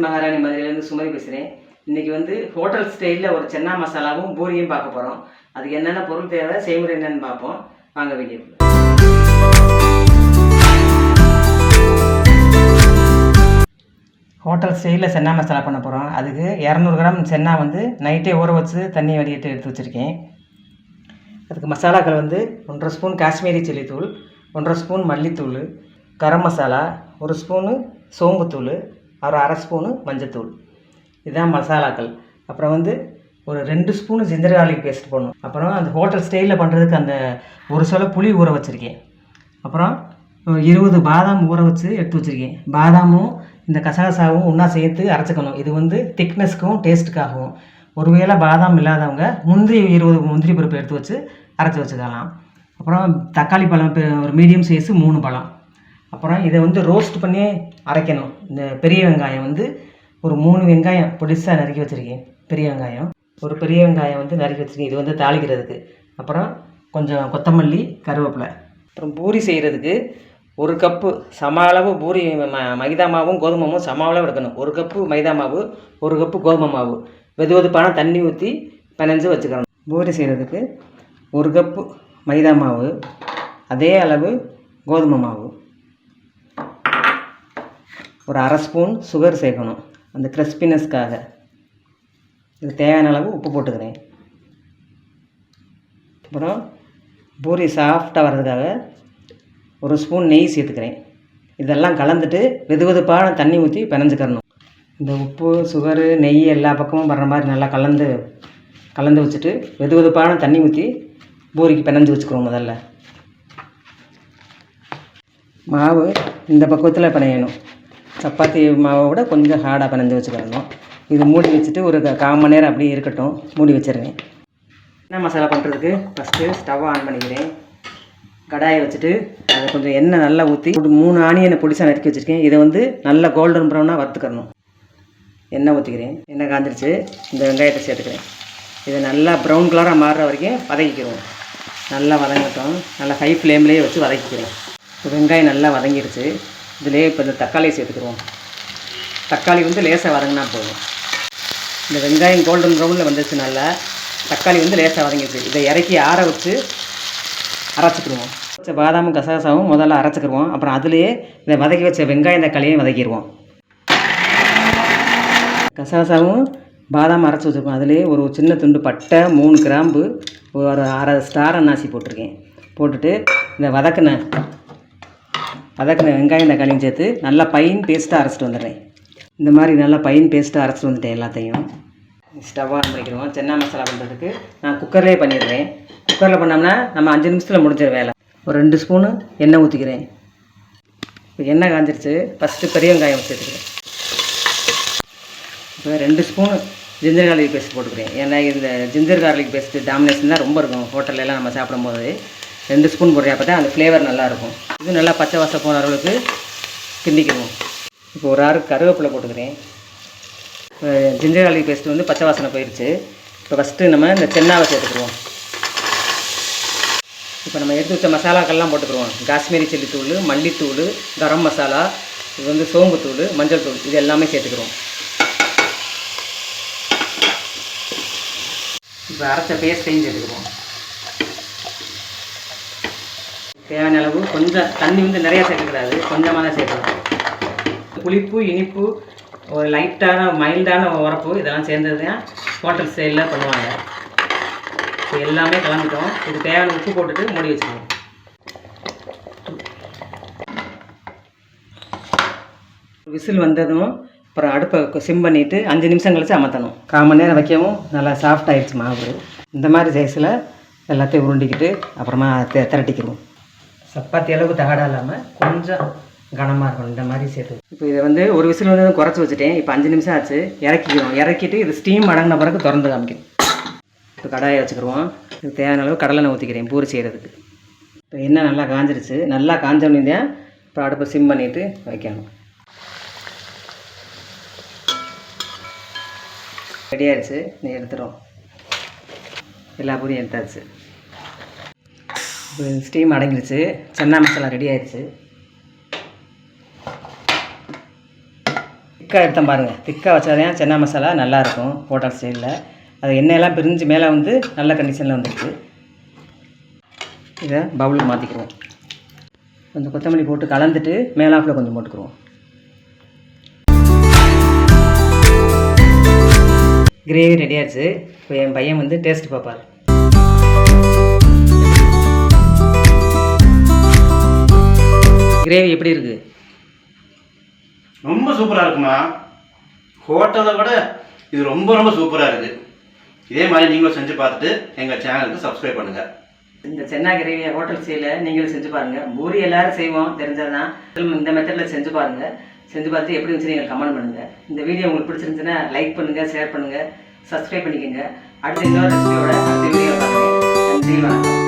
மகாராணி மதுரையிலேருந்து சுமதி பேசுகிறேன். இன்றைக்கி வந்து ஹோட்டல் ஸ்டைலில் ஒரு சென்னா மசாலாவும் பூரியும் பார்க்க போகிறோம். அதுக்கு என்னென்ன பொருள் தேவை, செய்முறை என்னென்னு பார்ப்போம். வாங்க வீடியோ. ஹோட்டல் ஸ்டைலில் சென்னா மசாலா பண்ண போகிறோம். அதுக்கு 200 கிராம் சென்னா வந்து நைட்டே ஊற வச்சு தண்ணி வடிகட்டி எடுத்து வச்சுருக்கேன். அதுக்கு மசாலாக்கள் வந்து 1.5 ஸ்பூன் காஷ்மீரி சில்லி தூள், 1.5 ஸ்பூன் மல்லித்தூள், கரம் மசாலா, 1 ஸ்பூனு சோம்புத்தூள், ஒரு 1/2 ஸ்பூனு மஞ்சத்தூள். இதுதான் மசாலாக்கள். அப்புறம் வந்து ஒரு 2 ஸ்பூனு ஜிஞ்சர் கார்லிக் பேஸ்ட் போடணும். அப்புறம் அந்த ஹோட்டல் ஸ்டைலில் பண்ணுறதுக்கு அந்த ஒரு சொல புளி ஊற வச்சுருக்கேன். அப்புறம் 20 பாதாம் ஊற வச்சு எடுத்து வச்சுருக்கேன். பாதாமும் இந்த கசகசாவும் ஒன்றா சேர்த்து அரைச்சிக்கணும். இது வந்து திக்னஸ்க்கும் டேஸ்ட்டுக்காகவும். ஒருவேளை பாதாம் இல்லாதவங்க முந்திரி 20 முந்திரி பருப்பு எடுத்து வச்சு அரைச்சி வச்சுக்கலாம். அப்புறம் தக்காளி பழம் ஒரு மீடியம் சைஸு 3 பழம். அப்புறம் இதை வந்து ரோஸ்ட் பண்ணி அரைக்கணும். இந்த பெரிய வெங்காயம் வந்து ஒரு 3 வெங்காயம் பொடிசாக நறுக்கி வச்சுருக்கேன். பெரிய வெங்காயம் ஒரு பெரிய வெங்காயம் வந்து நறுக்கி வச்சுருக்கேன். இது வந்து தாளிக்கிறதுக்கு. அப்புறம் கொஞ்சம் கொத்தமல்லி, கருவேப்பிலை. அப்புறம் பூரி செய்கிறதுக்கு 1 கப்பு சம அளவு பூரி மைதா மாவும் கோதுமை சம அளவு எடுக்கணும். 1 கப்பு மைதா மாவு, 1 கப்பு கோதுமை மாவு, வெதுவெதுப்பான தண்ணி ஊற்றி பிணைஞ்சு வச்சுக்கணும். பூரி செய்கிறதுக்கு 1 கப்பு மைதா மாவு, அதே அளவு கோதுமை மாவு, ஒரு 1/2 ஸ்பூன் சுகர் சேர்க்கணும் அந்த கிறிஸ்பினஸ்க்காக. இது தேவையான அளவு உப்பு போட்டுக்கிறேன். அப்புறம் பூரி சாஃப்டாக வர்றதுக்காக 1 ஸ்பூன் நெய் சேர்த்துக்கிறேன். இதெல்லாம் கலந்துட்டு வெதுவெதுப்பான தண்ணி ஊற்றி பிணைஞ்சிக்கிறணும். இந்த உப்பு, சுகரு, நெய் எல்லா பக்கமும் வர்ற மாதிரி நல்லா கலந்து வச்சுட்டு வெதுவெதுப்பான தண்ணி ஊற்றி பூரிக்கு பிணைஞ்சு வச்சுக்கிறோம். முதல்ல மாவு இந்த பக்குவத்தில் பிணையணும். சப்பாத்தி மாவை விட கொஞ்சம் ஹார்டாக பிணைஞ்சு வச்சுக்கிறணும். இது மூடி வச்சுட்டு ஒரு 1/4 மணி நேரம் அப்படியே இருக்கட்டும். மூடி வச்சிடுறேன். என்ன மசாலா பண்ணுறதுக்கு ஃபஸ்ட்டு ஸ்டவ் ஆன் பண்ணிக்கிறேன். கடாயை வச்சுட்டு அதை கொஞ்சம் எண்ணெய் நல்லா ஊற்றி 3 ஆனியனை பொடிசாக நறுக்கி வச்சுருக்கேன். இதை வந்து நல்லா கோல்டன் ப்ரௌனாக வறுத்துக்கணும். எண்ணெய் ஊற்றிக்கிறேன். எண்ணெய் காஞ்சிருச்சு. இந்த வெங்காயத்தை சேர்த்துக்கிறேன். இதை நல்லா ப்ரௌன் கலராக மாறுற வரைக்கும் வதக்கிக்கிறோம். நல்லா வதங்கட்டும். நல்லா ஹை ஃப்ளேம்லேயே வச்சு வதக்கிக்கிறேன். இப்போ வெங்காயம் நல்லா வதங்கிடுச்சு. இதிலே இப்போ இந்த தக்காளியை சேர்த்துக்குருவோம். தக்காளி வந்து லேசாக வதங்கினா போதும். இந்த வெங்காயம் கோல்டன் ப்ரௌனில் வந்துச்சு. நல்லா தக்காளி வந்து லேசாக வதங்கிடுச்சு. இதை இறக்கி ஆற வச்சு அரைச்சிக்கிடுவோம். வச்ச பாதாமும் கசகசாவும் முதல்ல அரைச்சிக்கிடுவோம். அப்புறம் அதுலேயே இதை வதக்கி வச்ச வெங்காயம் தக்காளியும் வதக்கிடுவோம். கசகசாவும் பாதாம் அரைச்சி வச்சுருக்கோம். அதுலேயே ஒரு சின்ன துண்டு பட்டை, 3 கிராம்பு, ஒரு 1/2 ஸ்டார் அன்னாசி போட்டிருக்கேன். போட்டுட்டு இந்த வதக்கின வெங்காயம் தக்காளியும் சேர்த்து நல்லா பைன் பேஸ்ட்டாக அரைச்சிட்டு வந்துடுறேன். இந்த மாதிரி நல்லா பைன் பேஸ்ட்டாக அரைச்சிட்டு வந்துட்டேன் எல்லாத்தையும். ஸ்டவ் ஆன் பண்ணிக்கிறோம். சென்னா மசாலா பண்ணுறதுக்கு நான் குக்கர்லேயே பண்ணிடுறேன். குக்கரில் பண்ணோம்னா நம்ம 5 நிமிஷத்தில் முடிஞ்சிட வேலை. ஒரு 2 ஸ்பூனு எண்ணெய் ஊற்றிக்கிறேன். இப்போ எண்ணெய் காஞ்சிருச்சு. ஃபஸ்ட்டு பெரிய வெங்காயம் சேர்த்துக்கிறேன். இப்போ 2 ஸ்பூனு ஜிஞ்சர் கார்லிக் பேஸ்ட் போட்டுக்கிறேன். ஏன்னா இந்த ஜிஞ்சர் கார்லிக் பேஸ்ட்டு டாமினேஷன் தான் ரொம்ப இருக்கும் ஹோட்டல்லாம் நம்ம சாப்பிடும்போது. 2 ஸ்பூன் போடுறேன். அப்போ தான் அந்த ஃப்ளேவர் நல்லாயிருக்கும். இது நல்லா பச்சை வாசம் போன அளவுக்கு கிண்டிக்குவோம். இப்போ ஒரு 6 கருவேப்பிலை போட்டுக்கிறேன். ஜிஞ்சர் கார்லிக் பேஸ்ட்டு வந்து பச்சை வாசனை போயிடுச்சு. இப்போ ஃபஸ்ட்டு நம்ம இந்த சென்னாவை சேர்த்துக்குருவோம். இப்போ நம்ம எடுத்து வச்ச மசாலாக்கள்லாம் போட்டுக்குருவோம். காஷ்மீரி சில்லி தூள், மல்லித்தூள், கரம் மசாலா, இது வந்து சோம்புத்தூள், மஞ்சள் தூள், இது எல்லாமே சேர்த்துக்குருவோம். இப்போ அரைச்ச பேஸ்ட்டையும் சேர்த்துக்குருவோம். தேவையான அளவு கொஞ்சம் தண்ணி வந்து நிறையா சேர்க்கக்கூடாது, கொஞ்சமாக தான் சேர்க்கணும். புளிப்பு, இனிப்பு, ஒரு லைட்டான மைல்டான உரப்பு இதெல்லாம் சேர்ந்தது தான் ஹோட்டல் ஸ்டைலில் பண்ணுவாங்க. இப்போ எல்லாமே கலந்துட்டோம். இது தேவையான உப்பு போட்டுட்டு மூடி வச்சுக்கணும். விசில் வந்ததும் அப்புறம் அடுப்பை சிம் பண்ணிவிட்டு 5 நிமிஷம் கழித்து அமர்த்தணும். 1/4 மணி நேரம் வைக்கவும் நல்லா சாஃப்ட் ஆகிடுச்சு மாவு. இந்த மாதிரி சைஸில் எல்லாத்தையும் உருண்டிக்கிட்டு அப்புறமா திரட்டிக்கிடுவோம். சப்பாத்தி அளவுக்கு தகடாக இல்லாமல் கொஞ்சம் கனமாக இருக்கும். இந்த மாதிரி சேர்த்து இப்போ இதை வந்து ஒரு விசில் வந்து குறைச்சி வச்சுட்டேன். இப்போ 5 நிமிஷம் ஆச்சு. இறக்கிக்கிறோம். இறக்கிட்டு இது ஸ்டீம் அடங்கின பிறகு திறந்து காமிக்கும். இப்போ கடாயை வச்சுக்கிடுவோம். இது தேவையான அளவு கடலை ஊற்றிக்கிறேன் பூரி செய்கிறதுக்கு. இப்போ எண்ணெய் நல்லா காஞ்சிருச்சு. நல்லா காஞ்சோன்னே தான் இப்போ அடுப்பை சிம் பண்ணிவிட்டு வைக்கணும். ரெடி ஆகிடுச்சு. நீ எடுத்துடும். எல்லா பூரியும் எடுத்தாச்சு. இப்போ ஸ்டீம் அடங்கிடுச்சு. சென்னா மசாலா ரெடி ஆகிடுச்சு. திக்காக எடுத்தேன் பாருங்கள். திக்காக வச்சாதான் சென்னா மசாலா நல்லாயிருக்கும் ஹோட்டல் ஸ்டைலில். அது எண்ணெயெல்லாம் பிரிஞ்சு மேலே வந்து நல்ல கண்டிஷனில் வந்துருக்கு. இதை பவுலுக்கு மாற்றிக்குவோம். கொஞ்சம் கொத்தமல்லி போட்டு கலந்துட்டு மேலாப்பில் கொஞ்சம் போட்டுக்குருவோம். கிரேவி ரெடி ஆச்சு. இப்போ என் பையன் வந்து டேஸ்ட் பார்ப்பார். கிரேவி எப்படி இருக்குது? ரொம்ப சூப்பராக இருக்குமா. ஹோட்டலை விட இது ரொம்ப ரொம்ப சூப்பராக இருக்குது. இதே மாதிரி நீங்களும் செஞ்சு பார்த்துட்டு எங்கள் சேனலுக்கு சப்ஸ்கிரைப் பண்ணுங்கள். இந்த சென்னா கிரேவியை ஹோட்டல் ஸ்டைலில் நீங்களும் செஞ்சு பாருங்கள். பூரி எல்லோரும் செய்வோம், தெரிஞ்சதுதான். இந்த மெத்தடில் செஞ்சு பாருங்கள். செஞ்சு பார்த்துட்டு எப்படி இருந்துச்சு நீங்கள் கமெண்ட் பண்ணுங்கள். இந்த வீடியோ உங்களுக்கு பிடிச்சிருந்துச்சுன்னா லைக் பண்ணுங்கள், ஷேர் பண்ணுங்கள், சப்ஸ்கிரைப் பண்ணிக்கோங்க. அடுத்த இன்னொரு ரெசிபியோட அடுத்த வீடியோ பாருங்கள். நன்றி, வணக்கம்.